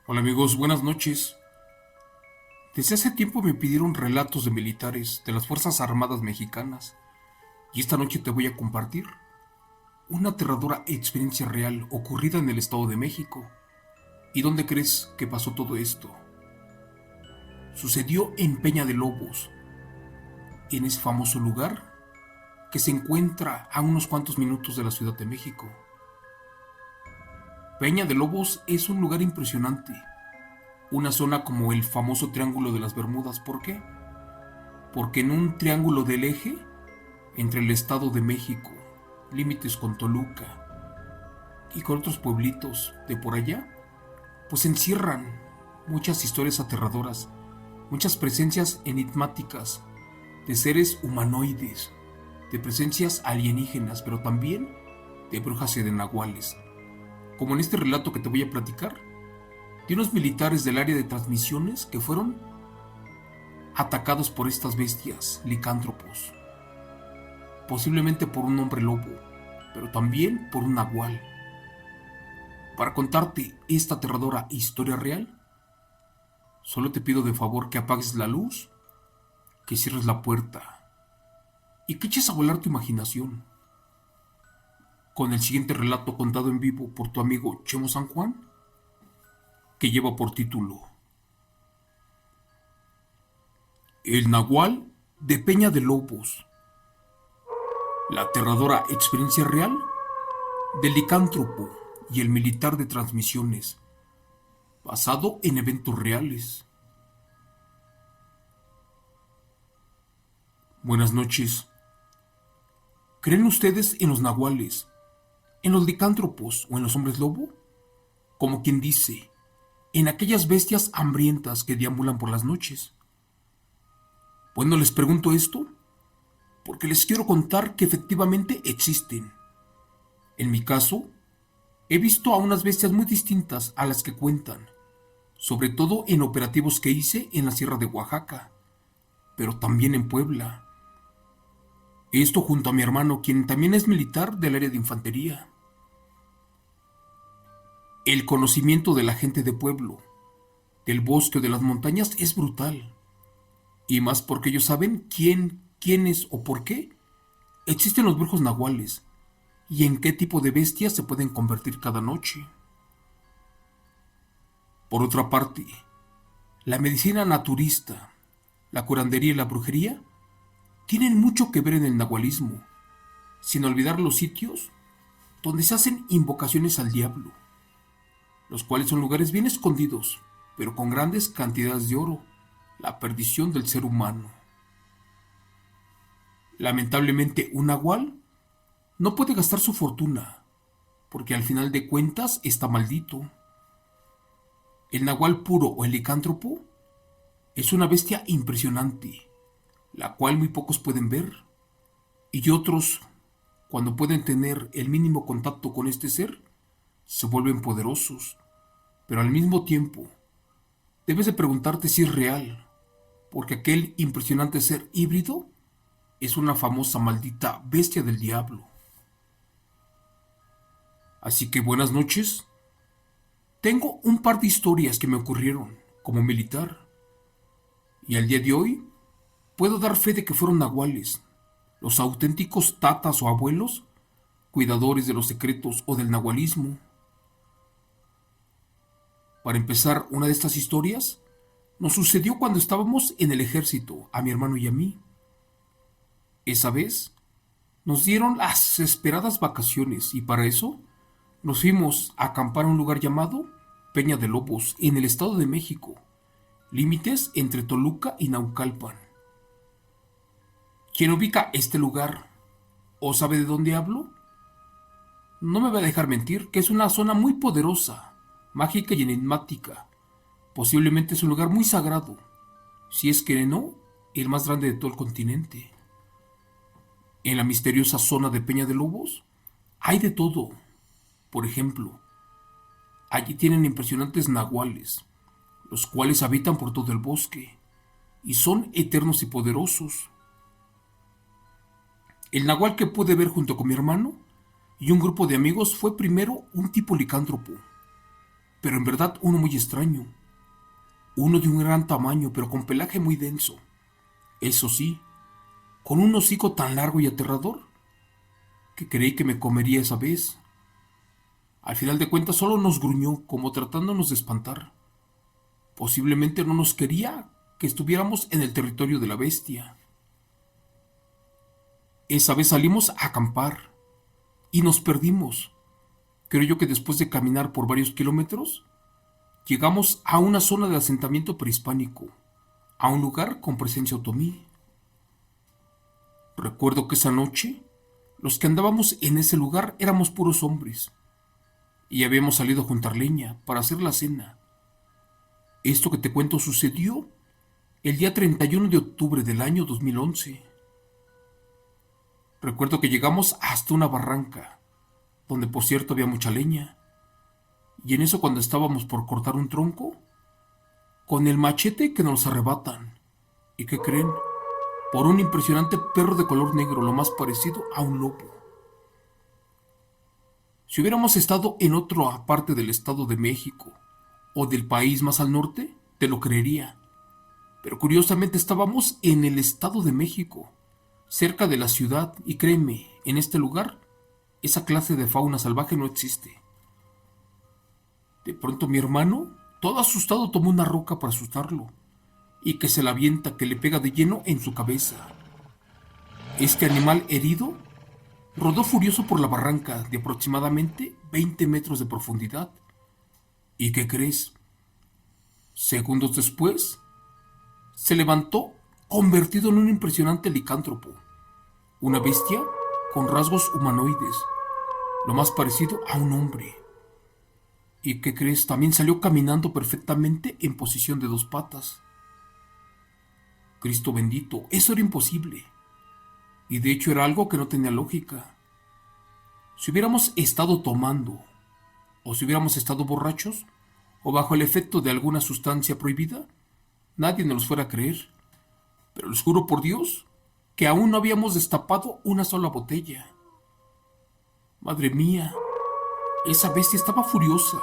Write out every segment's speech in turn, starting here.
Hola amigos, buenas noches. Desde hace tiempo me pidieron relatos de militares de las Fuerzas Armadas Mexicanas y esta noche te voy a compartir una aterradora experiencia real ocurrida en el Estado de México. ¿Y dónde crees que pasó todo esto? Sucedió en Peña de Lobos, en ese famoso lugar que se encuentra a unos cuantos minutos de la Ciudad de México. Peña de Lobos es un lugar impresionante, una zona como el famoso Triángulo de las Bermudas. ¿Por qué? Porque en un triángulo del eje entre el Estado de México, límites con Toluca y con otros pueblitos de por allá, pues encierran muchas historias aterradoras, muchas presencias enigmáticas de seres humanoides, de presencias alienígenas, pero también de brujas y de nahuales. Como en este relato que te voy a platicar, de unos militares del área de transmisiones que fueron atacados por estas bestias licántropos, posiblemente por un hombre lobo, pero también por un nahual. Para contarte esta aterradora historia real, solo te pido de favor que apagues la luz, que cierres la puerta y que eches a volar tu imaginación con el siguiente relato contado en vivo por tu amigo Chemo San Juan, que lleva por título El Nahual de Peña de Lobos, la aterradora experiencia real del licántropo y el militar de transmisiones, basado en eventos reales. Buenas noches. ¿Creen ustedes en los nahuales, en los licántropos o en los hombres lobo? Como quien dice, en aquellas bestias hambrientas que deambulan por las noches. Bueno, les pregunto esto porque les quiero contar que efectivamente existen. En mi caso, he visto a unas bestias muy distintas a las que cuentan, sobre todo en operativos que hice en la Sierra de Oaxaca, pero también en Puebla. Esto junto a mi hermano, quien también es militar del área de infantería. El conocimiento de la gente de pueblo, del bosque o de las montañas es brutal. Y más porque ellos saben quién, quiénes o por qué existen los brujos nahuales y en qué tipo de bestias se pueden convertir cada noche. Por otra parte, la medicina naturista, la curandería y la brujería tienen mucho que ver en el nahualismo, sin olvidar los sitios donde se hacen invocaciones al diablo, los cuales son lugares bien escondidos, pero con grandes cantidades de oro, la perdición del ser humano. Lamentablemente, un nahual no puede gastar su fortuna, porque al final de cuentas está maldito. El nahual puro o el licántropo es una bestia impresionante, la cual muy pocos pueden ver, y otros, cuando pueden tener el mínimo contacto con este ser, se vuelven poderosos. Pero al mismo tiempo, debes de preguntarte si es real, porque aquel impresionante ser híbrido es una famosa maldita bestia del diablo. Así que buenas noches. Tengo un par de historias que me ocurrieron como militar, y al día de hoy puedo dar fe de que fueron nahuales, los auténticos tatas o abuelos, cuidadores de los secretos o del nahualismo. Para empezar, una de estas historias nos sucedió cuando estábamos en el ejército, a mi hermano y a mí. Esa vez nos dieron las esperadas vacaciones y para eso nos fuimos a acampar a un lugar llamado Peña de Lobos, en el Estado de México, límites entre Toluca y Naucalpan. Quien ubica este lugar o sabe de dónde hablo, no me va a dejar mentir que es una zona muy poderosa, mágica y enigmática. Posiblemente es un lugar muy sagrado, si es que no, el más grande de todo el continente. En la misteriosa zona de Peña de Lobos hay de todo. Por ejemplo, allí tienen impresionantes nahuales, los cuales habitan por todo el bosque y son eternos y poderosos. El nahual que pude ver junto con mi hermano y un grupo de amigos fue primero un tipo licántropo, pero en verdad uno muy extraño. Uno de un gran tamaño, pero con pelaje muy denso. Eso sí, con un hocico tan largo y aterrador que creí que me comería esa vez. Al final de cuentas solo nos gruñó como tratándonos de espantar. Posiblemente no nos quería que estuviéramos en el territorio de la bestia. Esa vez salimos a acampar y nos perdimos. Creo yo que después de caminar por varios kilómetros, llegamos a una zona de asentamiento prehispánico, a un lugar con presencia otomí. Recuerdo que esa noche, los que andábamos en ese lugar éramos puros hombres, y habíamos salido a juntar leña para hacer la cena. Esto que te cuento sucedió el día 31 de octubre del año 2011. Recuerdo que llegamos hasta una barranca, donde por cierto había mucha leña, y en eso cuando estábamos por cortar un tronco, con el machete que nos arrebatan. ¿Y qué creen? Por un impresionante perro de color negro, lo más parecido a un lobo. Si hubiéramos estado en otra parte del Estado de México o del país más al norte, te lo creería. Pero curiosamente estábamos en el Estado de México, cerca de la ciudad, y créeme, en este lugar, esa clase de fauna salvaje no existe. De pronto mi hermano, todo asustado, tomó una roca para asustarlo, y que se la avienta, que le pega de lleno en su cabeza. Este animal herido rodó furioso por la barranca de aproximadamente 20 metros de profundidad. ¿Y qué crees? Segundos después, se levantó convertido en un impresionante licántropo, una bestia con rasgos humanoides, lo más parecido a un hombre. ¿Y qué crees? También salió caminando perfectamente en posición de 2 patas. Cristo bendito, eso era imposible. Y de hecho era algo que no tenía lógica. Si hubiéramos estado tomando, o si hubiéramos estado borrachos, o bajo el efecto de alguna sustancia prohibida, nadie nos los fuera a creer. Pero les juro por Dios que aún no habíamos destapado una sola botella. Madre mía, esa bestia estaba furiosa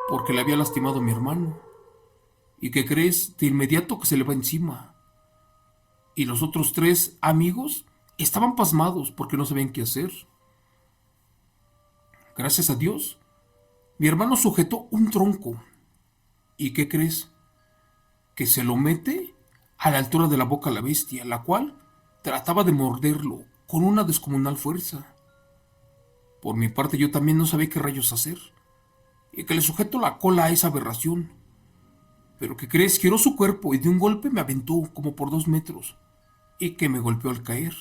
porque le había lastimado a mi hermano. ¿Y qué crees? De inmediato que se le va encima. Y los otros 3 amigos estaban pasmados porque no sabían qué hacer. Gracias a Dios, mi hermano sujetó un tronco. ¿Y qué crees? Que se lo mete a la altura de la boca a la bestia, la cual trataba de morderlo con una descomunal fuerza. Por mi parte yo también no sabía qué rayos hacer, y que le sujeto la cola a esa aberración. Pero ¿qué crees? Giró su cuerpo y de un golpe me aventó como por 2 metros, y que me golpeó al caer.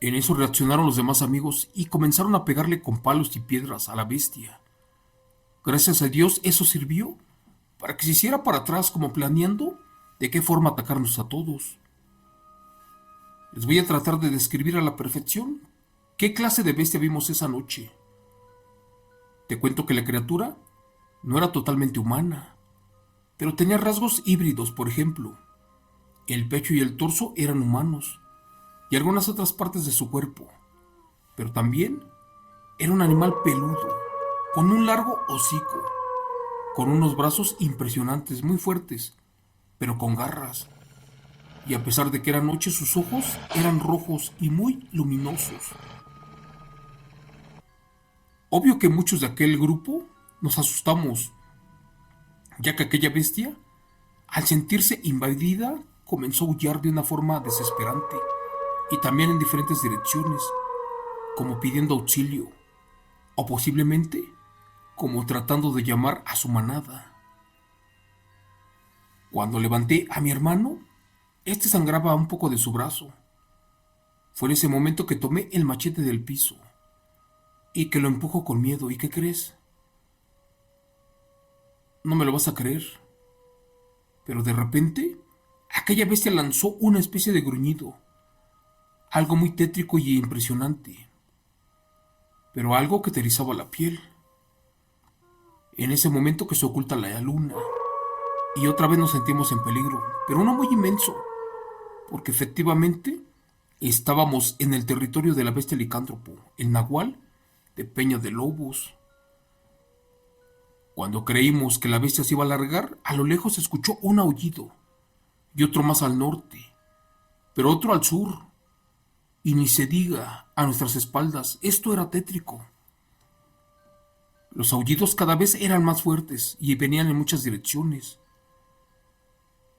En eso reaccionaron los demás amigos y comenzaron a pegarle con palos y piedras a la bestia. Gracias a Dios eso sirvió para que se hiciera para atrás como planeando de qué forma atacarnos a todos. Les voy a tratar de describir a la perfección qué clase de bestia vimos esa noche. Te cuento que la criatura no era totalmente humana, pero tenía rasgos híbridos. Por ejemplo, el pecho y el torso eran humanos, y algunas otras partes de su cuerpo, pero también era un animal peludo, con un largo hocico, con unos brazos impresionantes, muy fuertes, pero con garras, y a pesar de que era noche, sus ojos eran rojos y muy luminosos. Obvio que muchos de aquel grupo nos asustamos, ya que aquella bestia, al sentirse invadida, comenzó a aullar de una forma desesperante, y también en diferentes direcciones, como pidiendo auxilio, o posiblemente como tratando de llamar a su manada. Cuando levanté a mi hermano, este sangraba un poco de su brazo. Fue en ese momento que tomé el machete del piso y que lo empujo con miedo. ¿Y qué crees? No me lo vas a creer, pero de repente aquella bestia lanzó una especie de gruñido, algo muy tétrico y impresionante, pero algo que te erizaba la piel. En ese momento que se oculta la luna, y otra vez nos sentimos en peligro, pero no muy inmenso, porque efectivamente estábamos en el territorio de la bestia licántropo, el nahual de Peña de Lobos. Cuando creímos que la bestia se iba a largar, a lo lejos se escuchó un aullido, y otro más al norte, pero otro al sur, y ni se diga a nuestras espaldas. Esto era tétrico. Los aullidos cada vez eran más fuertes y venían en muchas direcciones.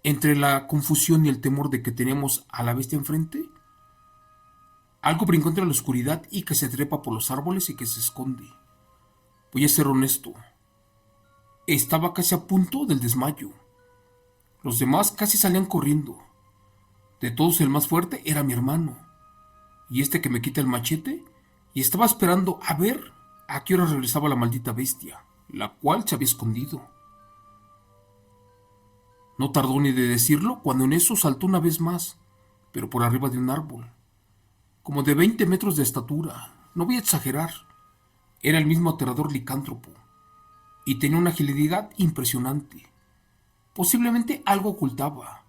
Entre la confusión y el temor de que teníamos a la bestia enfrente, algo brincó entre la oscuridad y que se trepa por los árboles y que se esconde. Voy a ser honesto, estaba casi a punto del desmayo. Los demás casi salían corriendo. De todos el más fuerte era mi hermano, y este que me quita el machete, y estaba esperando a ver a qué hora regresaba la maldita bestia, la cual se había escondido. No tardó ni de decirlo cuando en eso saltó una vez más, pero por arriba de un árbol, como de 20 metros de estatura. No voy a exagerar, era el mismo aterrador licántropo, y tenía una agilidad impresionante. Posiblemente algo ocultaba,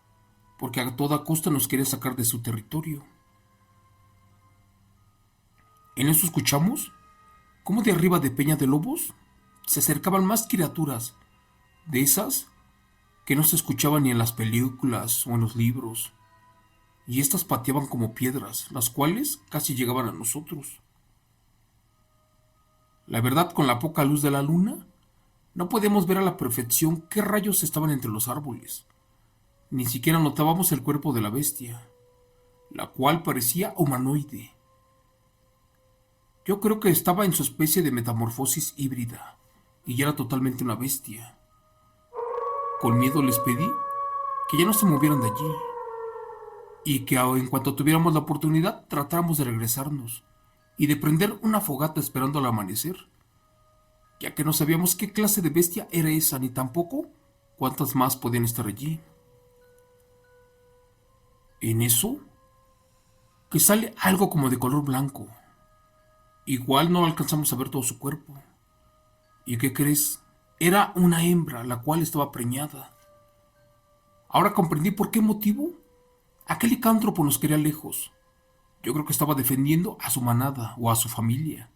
porque a toda costa nos quería sacar de su territorio. En eso escuchamos cómo de arriba de Peña de Lobos se acercaban más criaturas, de esas que no se escuchaban ni en las películas o en los libros, y estas pateaban como piedras, las cuales casi llegaban a nosotros. La verdad, con la poca luz de la luna, no podíamos ver a la perfección qué rayos estaban entre los árboles. Ni siquiera notábamos el cuerpo de la bestia, la cual parecía humanoide. Yo creo que estaba en su especie de metamorfosis híbrida, y ya era totalmente una bestia. Con miedo les pedí que ya no se movieran de allí, y que en cuanto tuviéramos la oportunidad tratáramos de regresarnos, y de prender una fogata esperando al amanecer, ya que no sabíamos qué clase de bestia era esa, ni tampoco cuántas más podían estar allí. En eso, que sale algo como de color blanco. Igual no alcanzamos a ver todo su cuerpo. ¿Y qué crees? Era una hembra, la cual estaba preñada. Ahora comprendí por qué motivo aquel licántropo nos quería lejos. Yo creo que estaba defendiendo a su manada o a su familia,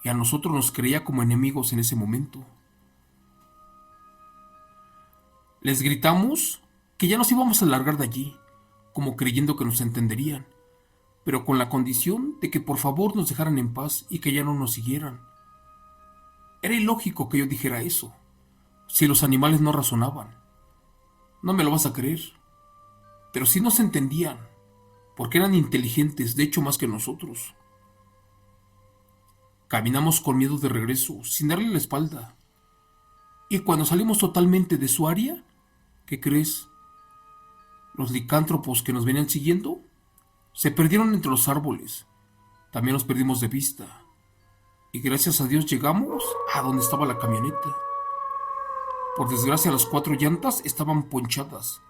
y a nosotros nos creía como enemigos en ese momento. Les gritamos que ya nos íbamos a largar de allí, como creyendo que nos entenderían, pero con la condición de que por favor nos dejaran en paz y que ya no nos siguieran. Era ilógico que yo dijera eso, si los animales no razonaban. No me lo vas a creer, pero sí nos entendían, porque eran inteligentes, de hecho más que nosotros. Caminamos con miedo de regreso, sin darle la espalda. Y cuando salimos totalmente de su área, ¿qué crees? Los licántropos que nos venían siguiendo se perdieron entre los árboles. También los perdimos de vista. Y gracias a Dios llegamos a donde estaba la camioneta. Por desgracia, las 4 llantas estaban ponchadas.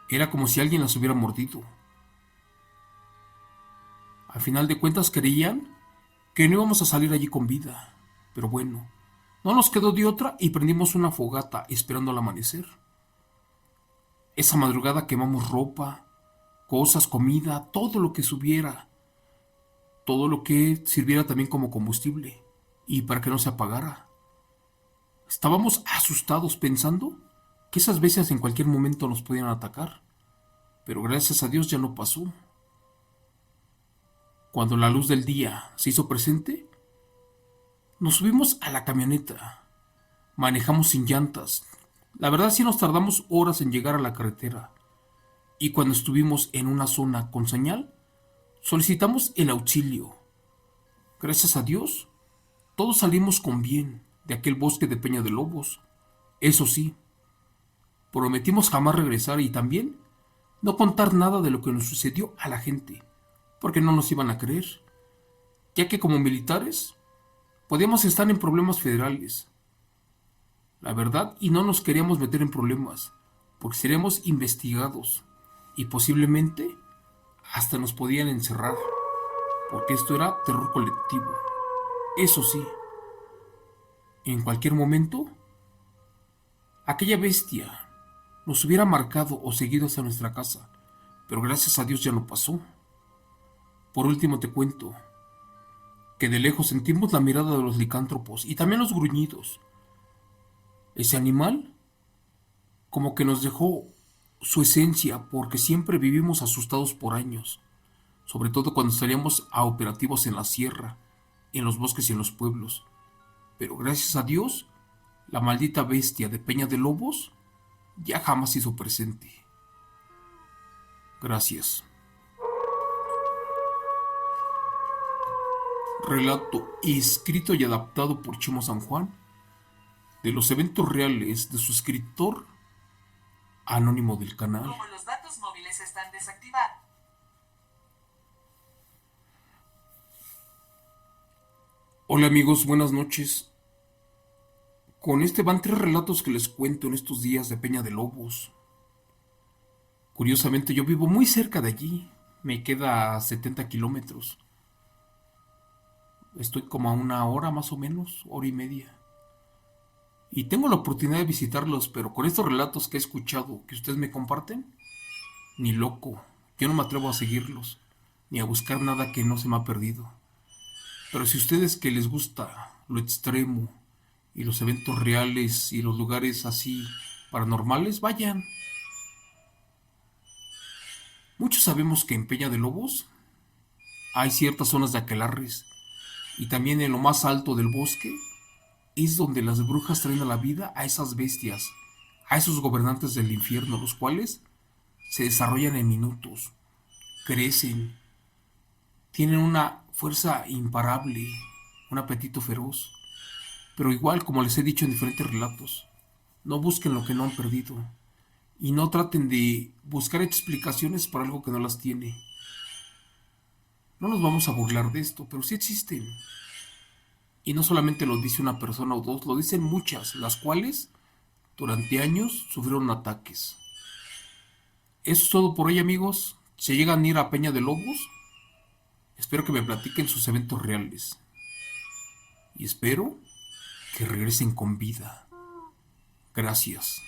Era como si alguien las hubiera mordido. Al final de cuentas creían que no íbamos a salir allí con vida. Pero bueno, no nos quedó de otra y prendimos una fogata esperando al amanecer. Esa madrugada quemamos ropa, cosas, comida, todo lo que subiera, todo lo que sirviera también como combustible, y para que no se apagara. Estábamos asustados pensando que esas bestias en cualquier momento nos podían atacar, pero gracias a Dios ya no pasó. Cuando la luz del día se hizo presente, nos subimos a la camioneta, manejamos sin llantas. La verdad sí nos tardamos horas en llegar a la carretera, y cuando estuvimos en una zona con señal, solicitamos el auxilio. Gracias a Dios, todos salimos con bien de aquel bosque de Peña de Lobos. Eso sí, prometimos jamás regresar y también no contar nada de lo que nos sucedió a la gente, porque no nos iban a creer, ya que como militares podíamos estar en problemas federales. La verdad, y no nos queríamos meter en problemas, porque seríamos investigados y posiblemente hasta nos podían encerrar, porque esto era terror colectivo. Eso sí, en cualquier momento, aquella bestia nos hubiera marcado o seguido hacia nuestra casa, pero gracias a Dios ya no pasó. Por último te cuento que de lejos sentimos la mirada de los licántropos y también los gruñidos, Ese animal como que nos dejó su esencia porque siempre vivimos asustados por años, sobre todo cuando salíamos a operativos en la sierra, en los bosques y en los pueblos. Pero gracias a Dios, la maldita bestia de Peña de Lobos ya jamás hizo presente. Gracias. Relato escrito y adaptado por Chimo San Juan de los eventos reales de su escritor anónimo del canal. Como los datos móviles están desactivados. Hola amigos, buenas noches. Con este van 3 relatos que les cuento en estos días de Peña de Lobos. Curiosamente yo vivo muy cerca de allí, me queda a 70 kilómetros. Estoy como a 1 hora más o menos, hora y media. Y tengo la oportunidad de visitarlos, pero con estos relatos que he escuchado que ustedes me comparten, ni loco, yo no me atrevo a seguirlos, ni a buscar nada que no se me ha perdido. Pero si ustedes que les gusta lo extremo y los eventos reales y los lugares así paranormales, vayan. Muchos sabemos que en Peña de Lobos hay ciertas zonas de aquelarres y también en lo más alto del bosque es donde las brujas traen a la vida a esas bestias, a esos gobernantes del infierno, los cuales se desarrollan en minutos, crecen, tienen una fuerza imparable, un apetito feroz. Pero igual, como les he dicho en diferentes relatos, no busquen lo que no han perdido y no traten de buscar explicaciones por algo que no las tiene. No nos vamos a burlar de esto, pero sí existen. Y no solamente lo dice una persona o dos, lo dicen muchas, las cuales durante años sufrieron ataques. Eso es todo por hoy, amigos. Si llegan a ir a Peña de Lobos, espero que me platiquen sus eventos reales. Y espero que regresen con vida. Gracias.